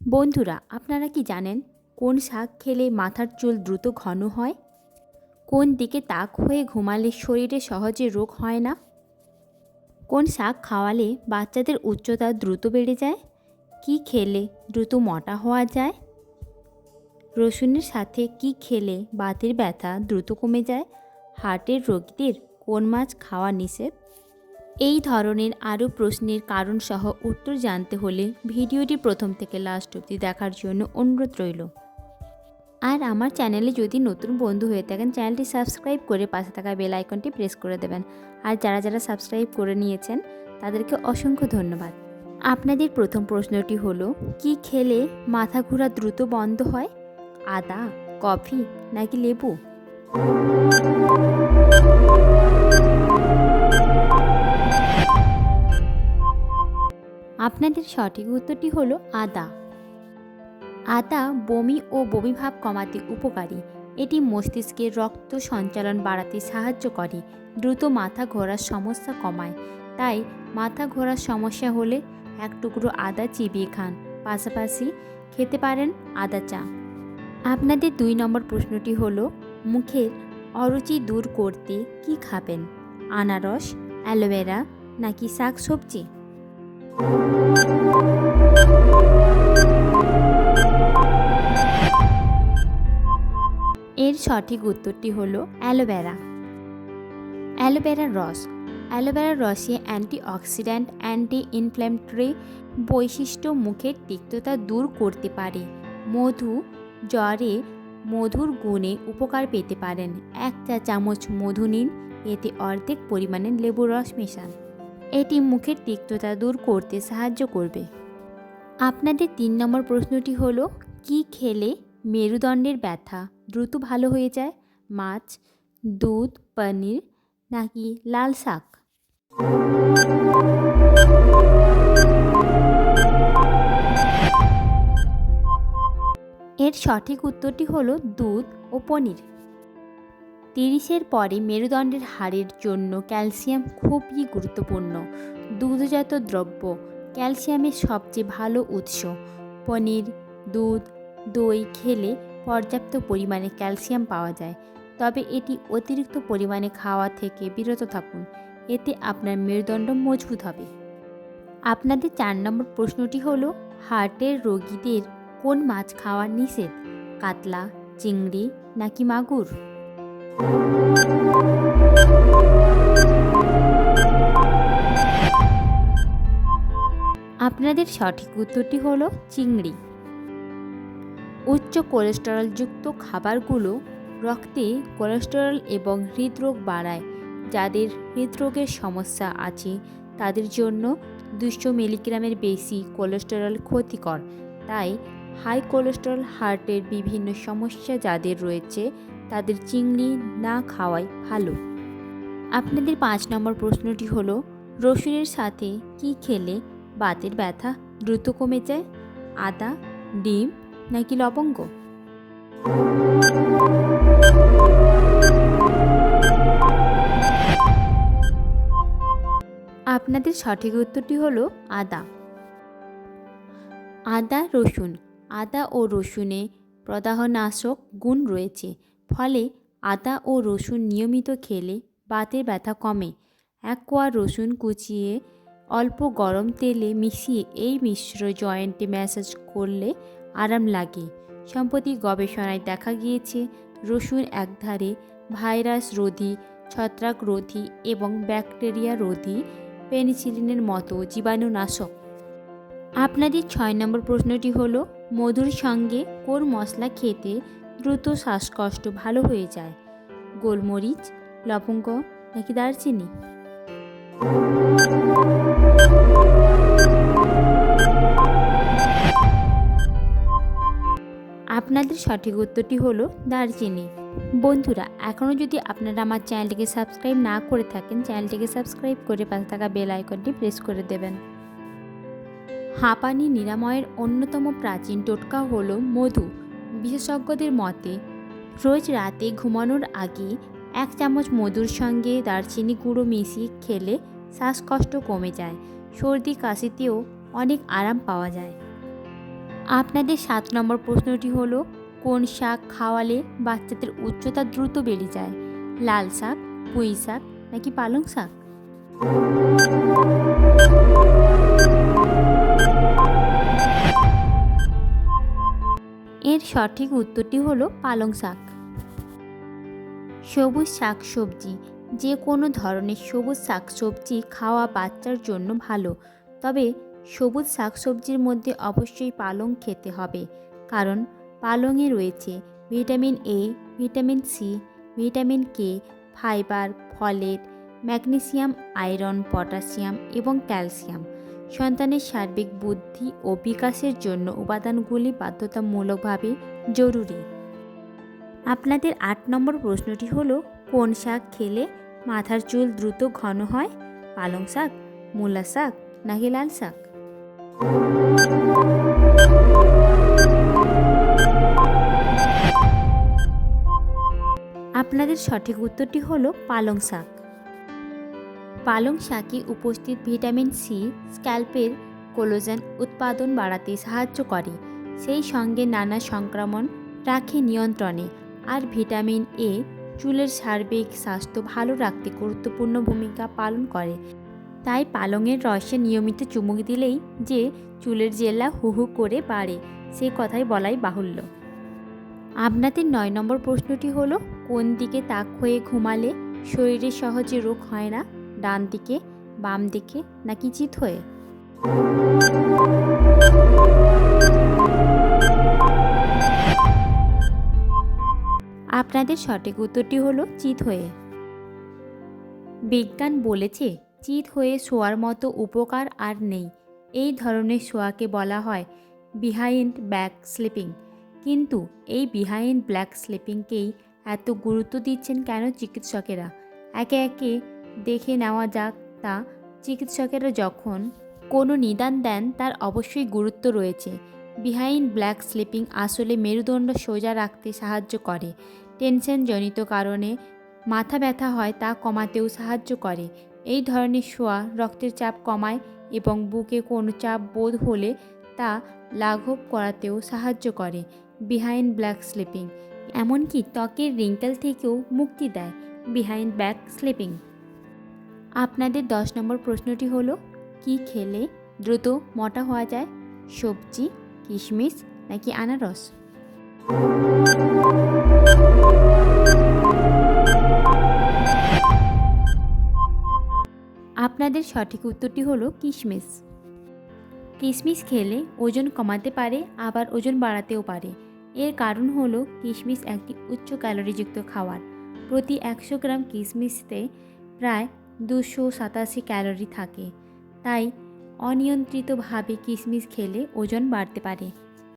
বন্ধুরা, আপনারা কি জানেন কোন শাক খেলে মাথার চুল দ্রুত ঘন হয়? কোন দিকে তাক হয়ে ঘুমালে শরীরে সহজে রোগ হয় না? কোন শাক খাওয়ালে বাচ্চাদের উচ্চতা দ্রুত বেড়ে যায়? কি খেলে দ্রুত মোটা হওয়া যায়? রসুনের সাথে কি খেলে বাতের ব্যথা দ্রুত কমে যায়? হার্টের রোগীদের কোন মাছ খাওয়া নিষেধ? এই ধরনের আরও প্রশ্নের কারণসহ উত্তর জানতে হলে ভিডিওটি প্রথম থেকে লাস্ট অবধি দেখার জন্য অনুরোধ রইল। আর আমার চ্যানেলে যদি নতুন বন্ধু হয়ে থাকেন, চ্যানেলটি সাবস্ক্রাইব করে পাশে থাকা বেল আইকনটি প্রেস করে দেবেন। আর যারা যারা সাবস্ক্রাইব করে নিয়েছেন তাদেরকে অসংখ্য ধন্যবাদ। আপনাদের প্রথম প্রশ্নটি হলো, কি খেলে মাথা ঘোরা দ্রুত বন্ধ হয়? আদা, কফি নাকি লেবু? আপনাদের সঠিক উত্তরটি হলো আদা। আদা বমি ও বমিভাব কমাতে উপকারী। এটি মস্তিষ্কের রক্ত সঞ্চালন বাড়াতে সাহায্য করে, দ্রুত মাথা ঘোরার সমস্যা কমায়। তাই মাথা ঘোরার সমস্যা হলে এক টুকরো আদা চিবিয়ে খান, পাশাপাশি খেতে পারেন আদা চা। আপনাদের 2 নম্বর প্রশ্নটি হলো, মুখের অরুচি দূর করতে কি খাবেন? আনারস, অ্যালোভেরা নাকি শাকসবজি? এর সঠিক উত্তরটি হলো অ্যালোভেরা। অ্যালোভেরার রস। অ্যালোভেরার রসে অ্যান্টিঅক্সিডেন্ট, অ্যান্টি ইনফ্ল্যামেটরি বৈশিষ্ট্য মুখের তিক্ততা দূর করতে পারে। মধু, জ্বরে মধুর গুণে উপকার পেতে পারেন। 1 চা চামচ মধু নিন, এতে অর্ধেক পরিমাণে লেবুর রস মেশান। এটি মুখের তিক্ততা দূর করতে সাহায্য করবে। আপনাদের 3 নম্বর প্রশ্নটি হলো, কি খেলে মেরুদণ্ডের ব্যথা দ্রুত ভালো হয়ে যায়? মাছ, দুধ, পনির নাকি লাল শাক? এর সঠিক উত্তরটি হলো দুধ ও পনির। 30-এর পরে মেরুদণ্ডের হাড়ের জন্য ক্যালসিয়াম খুবই গুরুত্বপূর্ণ। দুগ্ধজাত দ্রব্য ক্যালসিয়ামের সবচেয়ে ভালো উৎস। পনির, দুধ, দই খেলে পর্যাপ্ত পরিমাণে ক্যালসিয়াম পাওয়া যায়, তবে এটি অতিরিক্ত পরিমাণে খাওয়া থেকে বিরত থাকুন, এতে আপনার মেরুদণ্ড মজবুত হবে। আপনাদের 4 নম্বর প্রশ্নটি হলো, হার্টের রোগীদের কোন মাছ খাওয়া নিষেধ? কাতলা, চিংড়ি নাকি মাগুর? আপনাদের সঠিক উত্তরটি হলো চিংড়ি। উচ্চ কোলেস্টেরলযুক্ত খাবারগুলো রক্তে কোলেস্টেরল এবং হৃদরোগ বাড়ায়। যাদের হৃদরোগের সমস্যা আছে তাদের জন্য 200 মিলিগ্রামের বেশি কোলেস্টেরল ক্ষতিকর। তাই হাই কোলেস্টেরল, হার্টের বিভিন্ন সমস্যা যাদের রয়েছে তাদের চিংড়ি না খাওয়াই ভালো। আপনাদের 5 নম্বর প্রশ্নটি হলো, রসুনের সাথে কি খেলে বাতের ব্যথা দ্রুত কমে যায়? আদা, ডিম নাকি লবঙ্গ? আপনাদের সঠিক উত্তরটি হলো আদা। আদা, রসুন। আদা ও রসুনে প্রদাহনাশক গুণ রয়েছে, ফলে আদা ও রসুন নিয়মিত খেলে বাতের ব্যথা কমে। 1 কোয়া রসুন কুচিয়ে অল্প গরম তেলে মিশিয়ে এই মিশ্র জয়েন্টে ম্যাসাজ করলে আরাম লাগে। সম্প্রতি গবেষণায় দেখা গিয়েছে রসুন একধারে ভাইরাস রোধী, ছত্রাক রোধী এবং ব্যাকটেরিয়া রোধী পেনিসিলিনের মতো জীবাণুনাশক। আপনাদের 6 নম্বর প্রশ্নটি হলো, মধুর সঙ্গে কোন মশলা খেতে দ্রুত শ্বাসকষ্ট ভালো হয়ে যায়? গোলমরিচ, লবঙ্গ নাকি দারচিনি? আপনাদের সঠিক উত্তরটি হলো দারচিনি। বন্ধুরা, এখনও যদি আপনারা আমার চ্যানেলটিকে সাবস্ক্রাইব না করে থাকেন, চ্যানেলটিকে সাবস্ক্রাইব করে পাশে থাকা বেল আইকনটি প্রেস করে দেবেন। হাঁপানি নিরাময়ের অন্যতম প্রাচীন টোটকা হলো মধু। বিশেষজ্ঞদের মতে রোজ রাতে ঘুমানোর আগে 1 চামচ মধুর সঙ্গে দারচিনি গুঁড়ো মিশিয়ে খেলে শ্বাসকষ্ট কমে যায়। সর্দি কাশিতেও অনেক আরাম পাওয়া যায়। আপনাদের 7 নম্বর প্রশ্নটি হলো, কোন শাক খাওয়ালে বাচ্চাদের উচ্চতা দ্রুত বেড়ে যায়? লাল শাক, পুঁই শাক নাকি পালং শাক? এর সঠিক উত্তরটি হলো পালং শাক। সবুজ শাকসবজি। যে কোনো ধরনের সবুজ শাকসবজি খাওয়া বাচ্চার জন্য ভালো, তবে সবুজ শাকসবজির মধ্যে অবশ্যই পালং খেতে হবে, কারণ পালংয়ে রয়েছে vitamin A, vitamin C, vitamin K, fibre, folate, magnesium, iron, potassium এবং ক্যালসিয়াম। সন্তানের সার্বিক বুদ্ধি ও বিকাশের জন্য উপাদানগুলি বাধ্যতামূলকভাবে জরুরি। আপনাদের 8 নম্বর প্রশ্নটি হলো, কোন শাক খেলে মাথার চুল দ্রুত ঘন হয়? পালং শাক, মূলা শাক নাকি লাল শাক? আপনাদের সঠিক উত্তরটি হলো পালং শাক। পালং শাকে উপস্থিত ভিটামিন সি স্ক্যাল্পের কোলাজেন উৎপাদন বাড়াতে সাহায্য করে, সেই সঙ্গে নানা সংক্রমণ রাখে নিয়ন্ত্রণে, আর ভিটামিন এ চুলের সার্বিক স্বাস্থ্য ভালো রাখতে গুরুত্বপূর্ণ ভূমিকা পালন করে। তাই পালংয়ের রসে নিয়মিত চুমুক দিলেই যে চুলের জেলা হু হু করে বাড়ে, সে কথাই বলাই বাহুল্য। আপনাদের 9 নম্বর প্রশ্নটি হলো, কোন দিকে তাক হয়ে ঘুমালে শরীরে সহজে রোগ হয় না? ডান দিকে, বাম দিকে নাকি চিত হয়ে? আপনাদের সঠিক উত্তরটি হলো চিত হয়ে। বিজ্ঞান বলেছে চিত হয়ে শোয়ার মতো উপকার আর নেই। এই ধরনের শোয়াকে বলা হয় বিহাইন্ড ব্যাক স্লিপিং। কিন্তু এই বিহাইন্ড ব্যাক স্লিপিংকেই এত গুরুত্ব দিচ্ছেন কেন চিকিৎসকেরা? একে একে দেখে নেওয়া যাক তা। চিকিৎসকেরা যখন কোনো নিদান দেন তার অবশ্যই গুরুত্ব রয়েছে। বিহাইন্ড ব্যাক স্লিপিং আসলে মেরুদণ্ড সোজা রাখতে সাহায্য করে। টেনশনজনিত কারণে মাথা ব্যথা হয় তা কমাতেও সাহায্য করে। এই ধরনের শোয়া রক্তের চাপ কমায় এবং বুকে কোনো চাপ বোধ হলে তা লাঘব করাতেও সাহায্য করে। বিহাইন্ড ব্যাক স্লিপিং এমনকি ত্বকের রিঙ্কেল থেকেও মুক্তি দেয় বিহাইন্ড ব্যাক স্লিপিং। আপনাদের 10 নম্বর প্রশ্নটি হলো, কি খেলে দ্রুত মোটা হওয়া যায়? সবজি, কিশমিশ নাকি আনারস? আপনাদের সঠিক উত্তরটি হলো কিশমিশ। কিশমিশ খেলে ওজন কমাতে পারে, আবার ওজন বাড়াতেও পারে। এর কারণ হলো কিশমিশ একটি উচ্চ ক্যালোরিযুক্ত খাবার। প্রতি 100 গ্রাম কিশমিশতে প্রায় 287 ক্যালোরি থাকে। তাই অনিয়ন্ত্রিতভাবে কিশমিশ খেলে ওজন বাড়তে পারে।